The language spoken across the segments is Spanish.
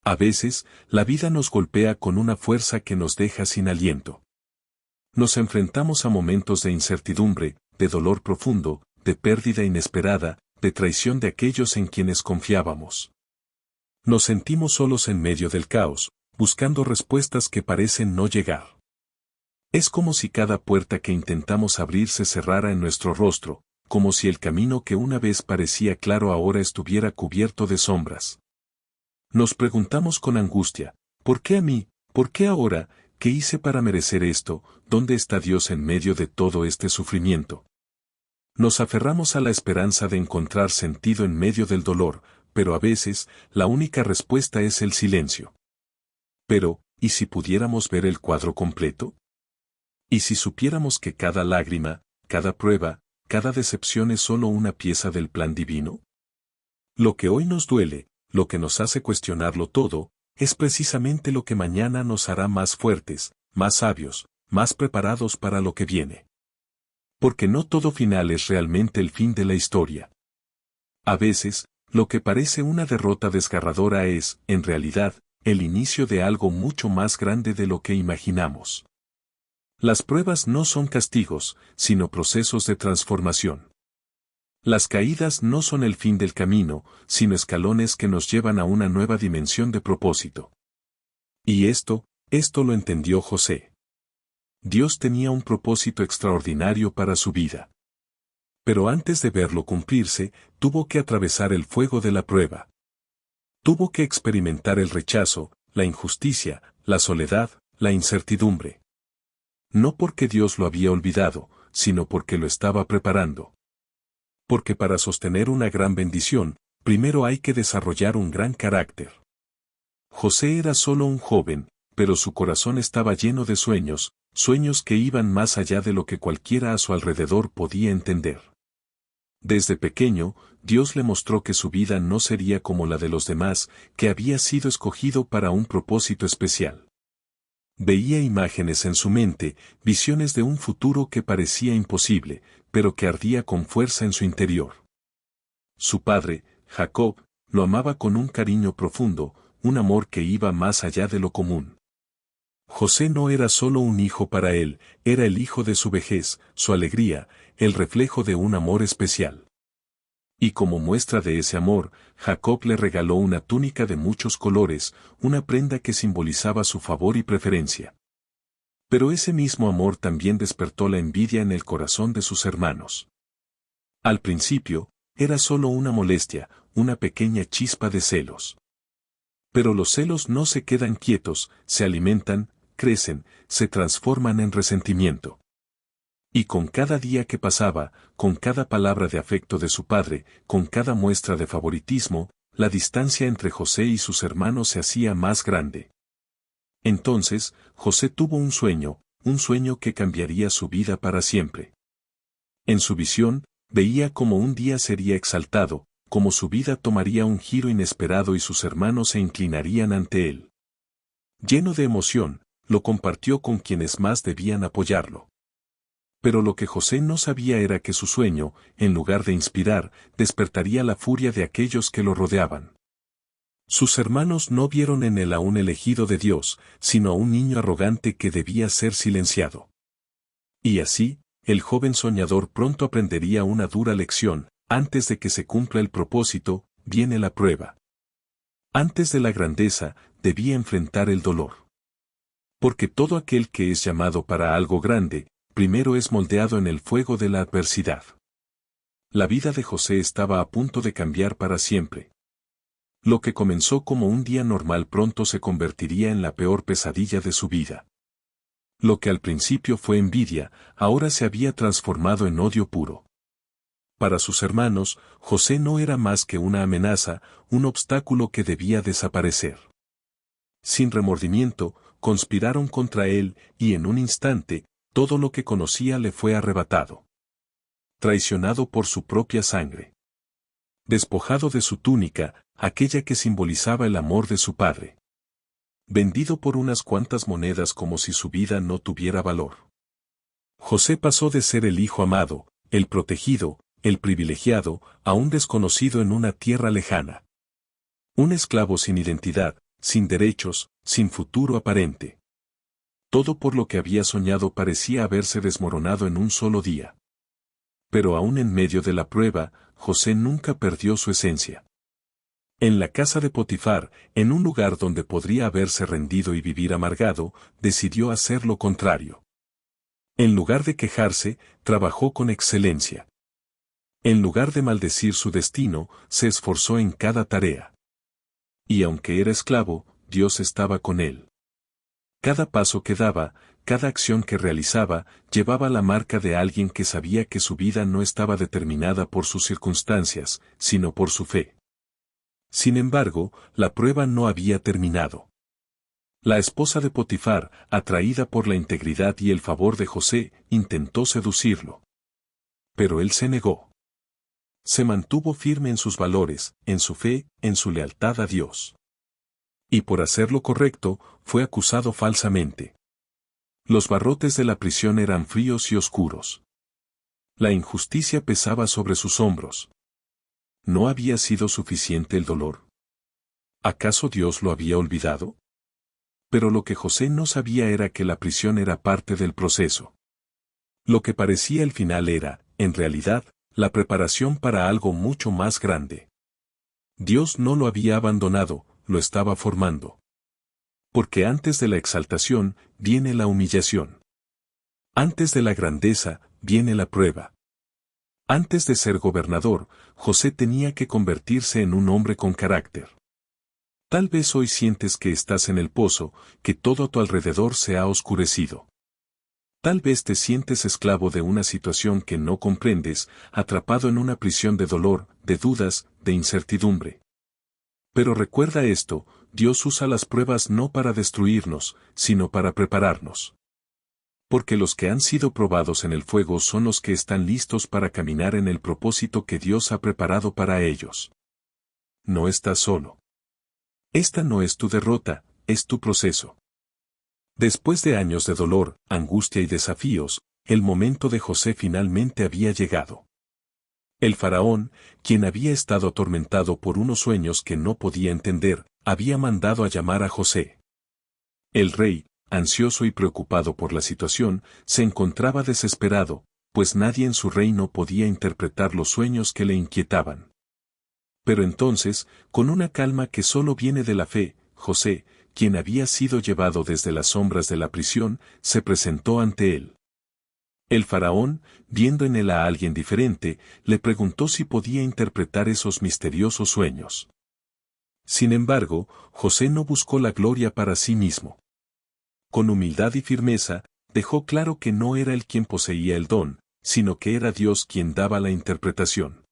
A veces, la vida nos golpea con una fuerza que nos deja sin aliento. Nos enfrentamos a momentos de incertidumbre, de dolor profundo, de pérdida inesperada, de traición de aquellos en quienes confiábamos. Nos sentimos solos en medio del caos, buscando respuestas que parecen no llegar. Es como si cada puerta que intentamos abrir se cerrara en nuestro rostro, como si el camino que una vez parecía claro ahora estuviera cubierto de sombras. Nos preguntamos con angustia, ¿por qué a mí? ¿Por qué ahora? ¿Qué hice para merecer esto? ¿Dónde está Dios en medio de todo este sufrimiento? Nos aferramos a la esperanza de encontrar sentido en medio del dolor, pero a veces, la única respuesta es el silencio. Pero, ¿y si pudiéramos ver el cuadro completo? ¿Y si supiéramos que cada lágrima, cada prueba, cada decepción es solo una pieza del plan divino? Lo que hoy nos duele, lo que nos hace cuestionarlo todo, es precisamente lo que mañana nos hará más fuertes, más sabios, más preparados para lo que viene. Porque no todo final es realmente el fin de la historia. A veces, lo que parece una derrota desgarradora es, en realidad, el inicio de algo mucho más grande de lo que imaginamos. Las pruebas no son castigos, sino procesos de transformación. Las caídas no son el fin del camino, sino escalones que nos llevan a una nueva dimensión de propósito. Y esto lo entendió José. Dios tenía un propósito extraordinario para su vida. Pero antes de verlo cumplirse, tuvo que atravesar el fuego de la prueba. Tuvo que experimentar el rechazo, la injusticia, la soledad, la incertidumbre. No porque Dios lo había olvidado, sino porque lo estaba preparando. Porque para sostener una gran bendición, primero hay que desarrollar un gran carácter. José era solo un joven, pero su corazón estaba lleno de sueños, sueños que iban más allá de lo que cualquiera a su alrededor podía entender. Desde pequeño, Dios le mostró que su vida no sería como la de los demás, que había sido escogido para un propósito especial. Veía imágenes en su mente, visiones de un futuro que parecía imposible, pero que ardía con fuerza en su interior. Su padre, Jacob, lo amaba con un cariño profundo, un amor que iba más allá de lo común. José no era solo un hijo para él, era el hijo de su vejez, su alegría, el reflejo de un amor especial. Y como muestra de ese amor, Jacob le regaló una túnica de muchos colores, una prenda que simbolizaba su favor y preferencia. Pero ese mismo amor también despertó la envidia en el corazón de sus hermanos. Al principio, era solo una molestia, una pequeña chispa de celos. Pero los celos no se quedan quietos, se alimentan, crecen, se transforman en resentimiento. Y con cada día que pasaba, con cada palabra de afecto de su padre, con cada muestra de favoritismo, la distancia entre José y sus hermanos se hacía más grande. Entonces, José tuvo un sueño que cambiaría su vida para siempre. En su visión, veía cómo un día sería exaltado, cómo su vida tomaría un giro inesperado y sus hermanos se inclinarían ante él. Lleno de emoción, lo compartió con quienes más debían apoyarlo. Pero lo que José no sabía era que su sueño, en lugar de inspirar, despertaría la furia de aquellos que lo rodeaban. Sus hermanos no vieron en él a un elegido de Dios, sino a un niño arrogante que debía ser silenciado. Y así, el joven soñador pronto aprendería una dura lección: antes de que se cumpla el propósito, viene la prueba. Antes de la grandeza, debía enfrentar el dolor. Porque todo aquel que es llamado para algo grande, primero es moldeado en el fuego de la adversidad. La vida de José estaba a punto de cambiar para siempre. Lo que comenzó como un día normal pronto se convertiría en la peor pesadilla de su vida. Lo que al principio fue envidia, ahora se había transformado en odio puro. Para sus hermanos, José no era más que una amenaza, un obstáculo que debía desaparecer. Sin remordimiento, conspiraron contra él, y en un instante, todo lo que conocía le fue arrebatado. Traicionado por su propia sangre. Despojado de su túnica, aquella que simbolizaba el amor de su padre. Vendido por unas cuantas monedas como si su vida no tuviera valor. José pasó de ser el hijo amado, el protegido, el privilegiado, a un desconocido en una tierra lejana. Un esclavo sin identidad, sin derechos, sin futuro aparente. Todo por lo que había soñado parecía haberse desmoronado en un solo día. Pero aún en medio de la prueba, José nunca perdió su esencia. En la casa de Potifar, en un lugar donde podría haberse rendido y vivir amargado, decidió hacer lo contrario. En lugar de quejarse, trabajó con excelencia. En lugar de maldecir su destino, se esforzó en cada tarea. Y aunque era esclavo, Dios estaba con él. Cada paso que daba, cada acción que realizaba, llevaba la marca de alguien que sabía que su vida no estaba determinada por sus circunstancias, sino por su fe. Sin embargo, la prueba no había terminado. La esposa de Potifar, atraída por la integridad y el favor de José, intentó seducirlo. Pero él se negó. Se mantuvo firme en sus valores, en su fe, en su lealtad a Dios. Y por hacer lo correcto, fue acusado falsamente. Los barrotes de la prisión eran fríos y oscuros. La injusticia pesaba sobre sus hombros. ¿No había sido suficiente el dolor? ¿Acaso Dios lo había olvidado? Pero lo que José no sabía era que la prisión era parte del proceso. Lo que parecía el final era, en realidad, la preparación para algo mucho más grande. Dios no lo había abandonado, lo estaba formando. Porque antes de la exaltación, viene la humillación. Antes de la grandeza, viene la prueba. Antes de ser gobernador, José tenía que convertirse en un hombre con carácter. Tal vez hoy sientes que estás en el pozo, que todo a tu alrededor se ha oscurecido. Tal vez te sientes esclavo de una situación que no comprendes, atrapado en una prisión de dolor, de dudas, de incertidumbre. Pero recuerda esto, Dios usa las pruebas no para destruirnos, sino para prepararnos. Porque los que han sido probados en el fuego son los que están listos para caminar en el propósito que Dios ha preparado para ellos. No estás solo. Esta no es tu derrota, es tu proceso. Después de años de dolor, angustia y desafíos, el momento de José finalmente había llegado. El faraón, quien había estado atormentado por unos sueños que no podía entender, había mandado a llamar a José. El rey, ansioso y preocupado por la situación, se encontraba desesperado, pues nadie en su reino podía interpretar los sueños que le inquietaban. Pero entonces, con una calma que solo viene de la fe, José, quien había sido llevado desde las sombras de la prisión, se presentó ante él. El faraón, viendo en él a alguien diferente, le preguntó si podía interpretar esos misteriosos sueños. Sin embargo, José no buscó la gloria para sí mismo. Con humildad y firmeza, dejó claro que no era él quien poseía el don, sino que era Dios quien daba la interpretación.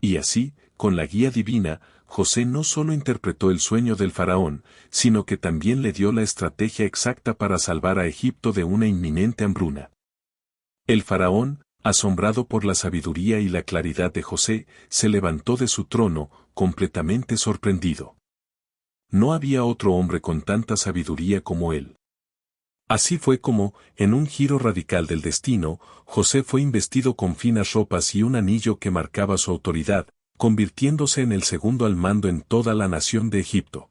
Y así, con la guía divina, José no solo interpretó el sueño del faraón, sino que también le dio la estrategia exacta para salvar a Egipto de una inminente hambruna. El faraón, asombrado por la sabiduría y la claridad de José, se levantó de su trono, completamente sorprendido. No había otro hombre con tanta sabiduría como él. Así fue como, en un giro radical del destino, José fue investido con finas ropas y un anillo que marcaba su autoridad, convirtiéndose en el segundo al mando en toda la nación de Egipto.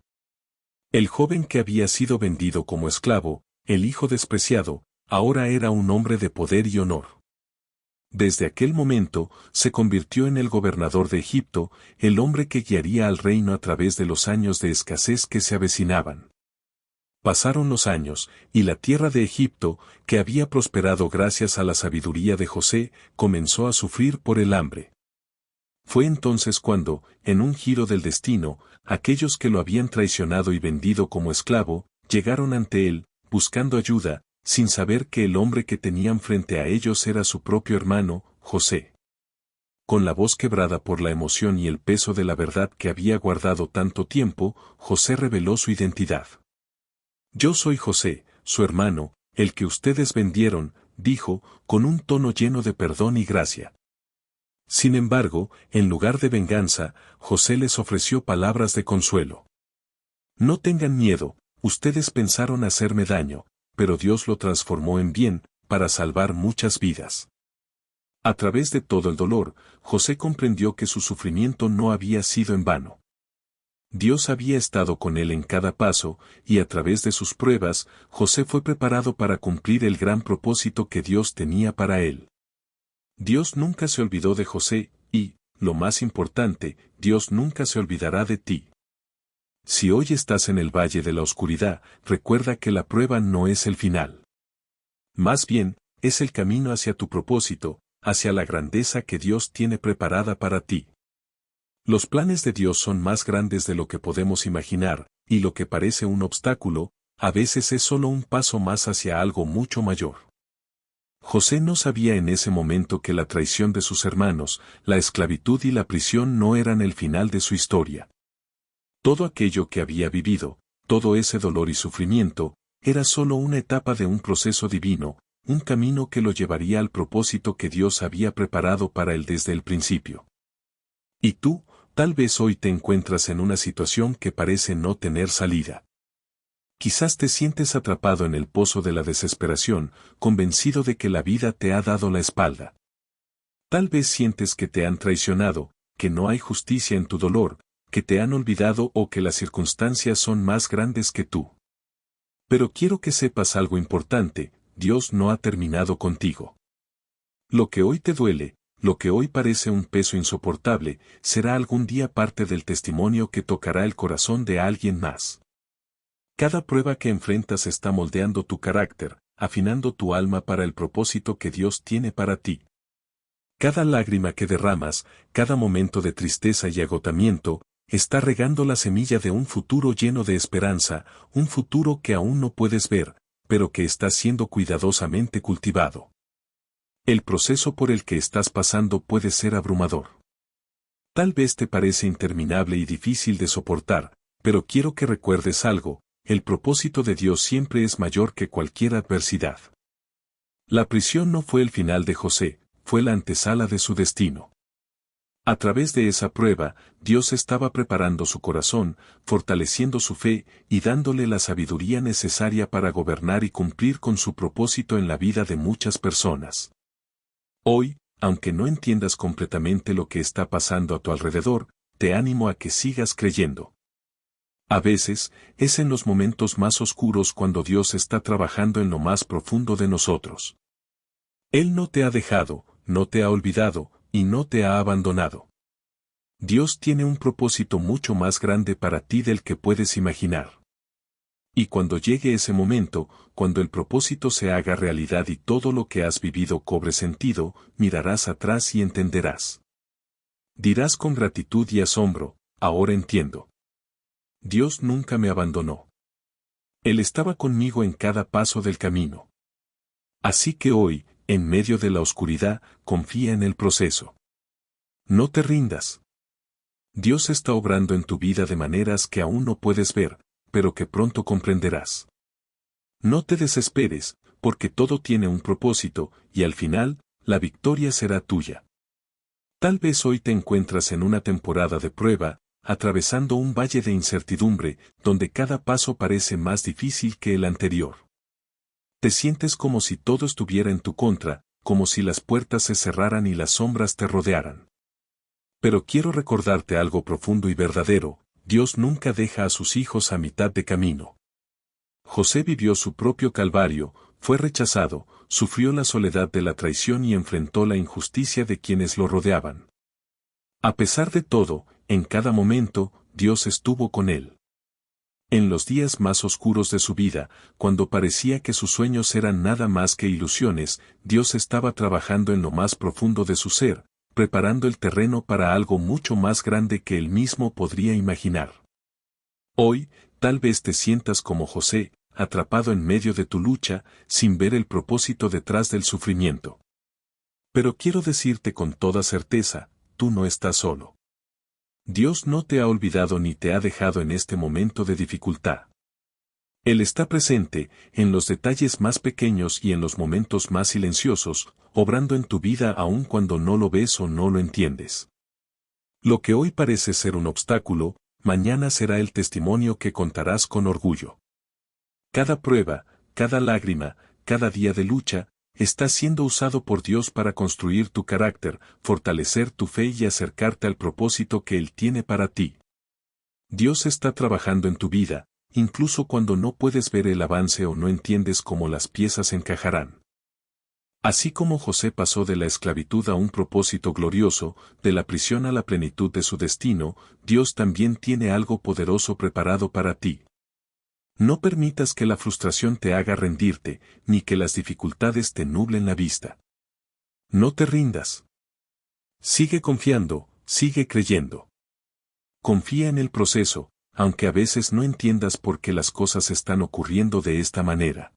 El joven que había sido vendido como esclavo, el hijo despreciado, ahora era un hombre de poder y honor. Desde aquel momento, se convirtió en el gobernador de Egipto, el hombre que guiaría al reino a través de los años de escasez que se avecinaban. Pasaron los años, y la tierra de Egipto, que había prosperado gracias a la sabiduría de José, comenzó a sufrir por el hambre. Fue entonces cuando, en un giro del destino, aquellos que lo habían traicionado y vendido como esclavo, llegaron ante él, buscando ayuda, sin saber que el hombre que tenían frente a ellos era su propio hermano, José. Con la voz quebrada por la emoción y el peso de la verdad que había guardado tanto tiempo, José reveló su identidad. «Yo soy José, su hermano, el que ustedes vendieron», dijo, con un tono lleno de perdón y gracia. Sin embargo, en lugar de venganza, José les ofreció palabras de consuelo. «No tengan miedo, ustedes pensaron hacerme daño, pero Dios lo transformó en bien, para salvar muchas vidas». A través de todo el dolor, José comprendió que su sufrimiento no había sido en vano. Dios había estado con él en cada paso, y a través de sus pruebas, José fue preparado para cumplir el gran propósito que Dios tenía para él. Dios nunca se olvidó de José, y, lo más importante, Dios nunca se olvidará de ti. Si hoy estás en el valle de la oscuridad, recuerda que la prueba no es el final. Más bien, es el camino hacia tu propósito, hacia la grandeza que Dios tiene preparada para ti. Los planes de Dios son más grandes de lo que podemos imaginar, y lo que parece un obstáculo, a veces es solo un paso más hacia algo mucho mayor. José no sabía en ese momento que la traición de sus hermanos, la esclavitud y la prisión no eran el final de su historia. Todo aquello que había vivido, todo ese dolor y sufrimiento, era solo una etapa de un proceso divino, un camino que lo llevaría al propósito que Dios había preparado para él desde el principio. ¿Y tú? Tal vez hoy te encuentras en una situación que parece no tener salida. Quizás te sientes atrapado en el pozo de la desesperación, convencido de que la vida te ha dado la espalda. Tal vez sientes que te han traicionado, que no hay justicia en tu dolor, que te han olvidado o que las circunstancias son más grandes que tú. Pero quiero que sepas algo importante, Dios no ha terminado contigo. Lo que hoy te duele, lo que hoy parece un peso insoportable, será algún día parte del testimonio que tocará el corazón de alguien más. Cada prueba que enfrentas está moldeando tu carácter, afinando tu alma para el propósito que Dios tiene para ti. Cada lágrima que derramas, cada momento de tristeza y agotamiento, está regando la semilla de un futuro lleno de esperanza, un futuro que aún no puedes ver, pero que está siendo cuidadosamente cultivado. El proceso por el que estás pasando puede ser abrumador. Tal vez te parece interminable y difícil de soportar, pero quiero que recuerdes algo, el propósito de Dios siempre es mayor que cualquier adversidad. La prisión no fue el final de José, fue la antesala de su destino. A través de esa prueba, Dios estaba preparando su corazón, fortaleciendo su fe y dándole la sabiduría necesaria para gobernar y cumplir con su propósito en la vida de muchas personas. Hoy, aunque no entiendas completamente lo que está pasando a tu alrededor, te animo a que sigas creyendo. A veces, es en los momentos más oscuros cuando Dios está trabajando en lo más profundo de nosotros. Él no te ha dejado, no te ha olvidado, y no te ha abandonado. Dios tiene un propósito mucho más grande para ti del que puedes imaginar. Y cuando llegue ese momento, cuando el propósito se haga realidad y todo lo que has vivido cobre sentido, mirarás atrás y entenderás. Dirás con gratitud y asombro, ahora entiendo. Dios nunca me abandonó. Él estaba conmigo en cada paso del camino. Así que hoy, en medio de la oscuridad, confía en el proceso. No te rindas. Dios está obrando en tu vida de maneras que aún no puedes ver, pero que pronto comprenderás. No te desesperes, porque todo tiene un propósito, y al final, la victoria será tuya. Tal vez hoy te encuentras en una temporada de prueba, atravesando un valle de incertidumbre, donde cada paso parece más difícil que el anterior. Te sientes como si todo estuviera en tu contra, como si las puertas se cerraran y las sombras te rodearan. Pero quiero recordarte algo profundo y verdadero, Dios nunca deja a sus hijos a mitad de camino. José vivió su propio calvario, fue rechazado, sufrió la soledad de la traición y enfrentó la injusticia de quienes lo rodeaban. A pesar de todo, en cada momento, Dios estuvo con él. En los días más oscuros de su vida, cuando parecía que sus sueños eran nada más que ilusiones, Dios estaba trabajando en lo más profundo de su ser, preparando el terreno para algo mucho más grande que él mismo podría imaginar. Hoy, tal vez te sientas como José, atrapado en medio de tu lucha, sin ver el propósito detrás del sufrimiento. Pero quiero decirte con toda certeza, tú no estás solo. Dios no te ha olvidado ni te ha dejado en este momento de dificultad. Él está presente, en los detalles más pequeños y en los momentos más silenciosos, obrando en tu vida aun cuando no lo ves o no lo entiendes. Lo que hoy parece ser un obstáculo, mañana será el testimonio que contarás con orgullo. Cada prueba, cada lágrima, cada día de lucha, está siendo usado por Dios para construir tu carácter, fortalecer tu fe y acercarte al propósito que Él tiene para ti. Dios está trabajando en tu vida, incluso cuando no puedes ver el avance o no entiendes cómo las piezas encajarán. Así como José pasó de la esclavitud a un propósito glorioso, de la prisión a la plenitud de su destino, Dios también tiene algo poderoso preparado para ti. No permitas que la frustración te haga rendirte, ni que las dificultades te nublen la vista. No te rindas. Sigue confiando, sigue creyendo. Confía en el proceso, aunque a veces no entiendas por qué las cosas están ocurriendo de esta manera.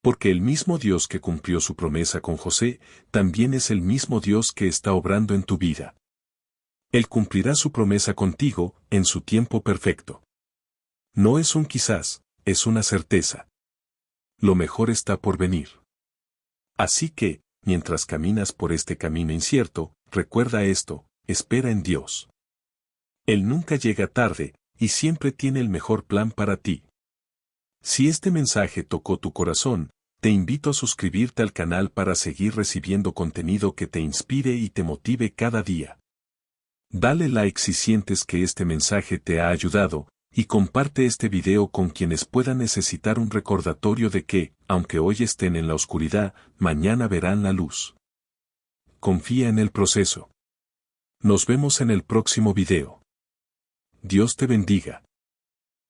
Porque el mismo Dios que cumplió su promesa con José, también es el mismo Dios que está obrando en tu vida. Él cumplirá su promesa contigo, en su tiempo perfecto. No es un quizás, es una certeza. Lo mejor está por venir. Así que, mientras caminas por este camino incierto, recuerda esto, espera en Dios. Él nunca llega tarde, y siempre tiene el mejor plan para ti. Si este mensaje tocó tu corazón, te invito a suscribirte al canal para seguir recibiendo contenido que te inspire y te motive cada día. Dale like si sientes que este mensaje te ha ayudado, y comparte este video con quienes puedan necesitar un recordatorio de que, aunque hoy estén en la oscuridad, mañana verán la luz. Confía en el proceso. Nos vemos en el próximo video. Dios te bendiga.